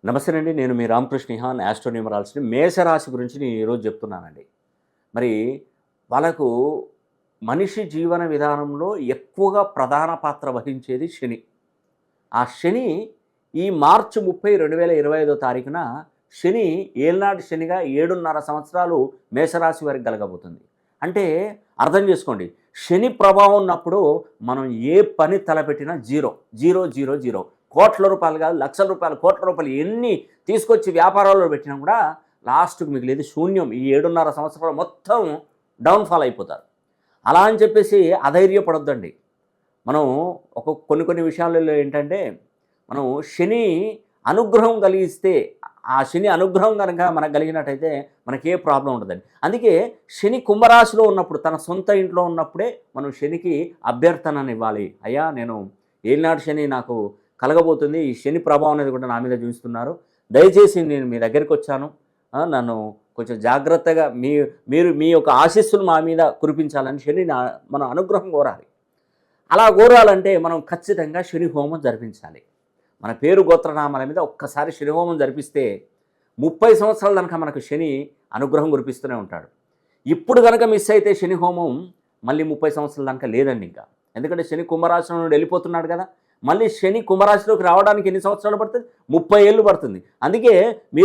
నమస్తే అండి. నేను మీ రామకృష్ణ నిహాన్ ఆస్ట్రోన్యూమరాలజీని మేషరాశి గురించి నేను ఈరోజు చెప్తున్నానండి. మరి వాళ్ళకు మనిషి జీవన విధానంలో ఎక్కువగా ప్రధాన పాత్ర వహించేది శని. ఆ శని ఈ మార్చి 30, 2025 తారీఖున శని ఏళ్నాటి శనిగా 7.5 సంవత్సరాలు మేషరాశి వారికి కలగబోతుంది. అంటే అర్థం చేసుకోండి, శని ప్రభావం ఉన్నప్పుడు మనం ఏ పని తలపెట్టినా జీరో, జీరో, జీరో, జీరో. కోట్ల రూపాయలు కాదు, లక్షల రూపాయలు, కోట్ల రూపాయలు ఎన్ని తీసుకొచ్చి వ్యాపారాల్లో పెట్టినా కూడా లాస్ట్‌కి మిగిలేది శూన్యం. ఈ 7.5 సంవత్సరాలు మొత్తం డౌన్‌ఫాల్ అయిపోతారు. అలా అని చెప్పేసి అధైర్యపడొద్దండి. మనం కొన్ని విషయాలలో ఏంటంటే, మనం శని అనుగ్రహం కలిగిస్తే, ఆ శని అనుగ్రహం గనక మనకు కలిగినట్టయితే మనకే ప్రాబ్లమ్ ఉండదండి. అందుకే శని కుంభరాశిలో ఉన్నప్పుడు, తన సొంత ఇంట్లో ఉన్నప్పుడే మనం శనికి అభ్యర్థననివ్వాలి. అయ్యా, నేను ఏలినాటి శని నాకు కలగబోతుంది. ఈ శని ప్రభావం అనేది కూడా నా మీద చూపిస్తున్నారు. దయచేసి నేను మీ దగ్గరికొచ్చాను. నన్ను కొంచెం జాగ్రత్తగా మీరు మీ యొక్క ఆశీస్సులు మా మీద కురిపించాలని మనం అనుగ్రహం కోరాలి. అలా కోరాలంటే మనం ఖచ్చితంగా శని హోమం జరిపించాలి. మన పేరు గోత్రనామాల మీద ఒక్కసారి శని హోమం జరిపిస్తే 30 సంవత్సరాల దాకా మనకు శని అనుగ్రహం కురిపిస్తూనే ఉంటాడు. ఇప్పుడు కనుక మిస్ అయితే శని హోమం మళ్ళీ 30 సంవత్సరాల దాకా లేదండి ఇంకా. ఎందుకంటే శని కుంభరాశి నుండి వెళ్ళిపోతున్నాడు కదా. మళ్ళీ శని కుంభరాశిలోకి రావడానికి ఎన్ని సంవత్సరాలు పడుతుంది? 30 ఏళ్ళు పడుతుంది. అందుకే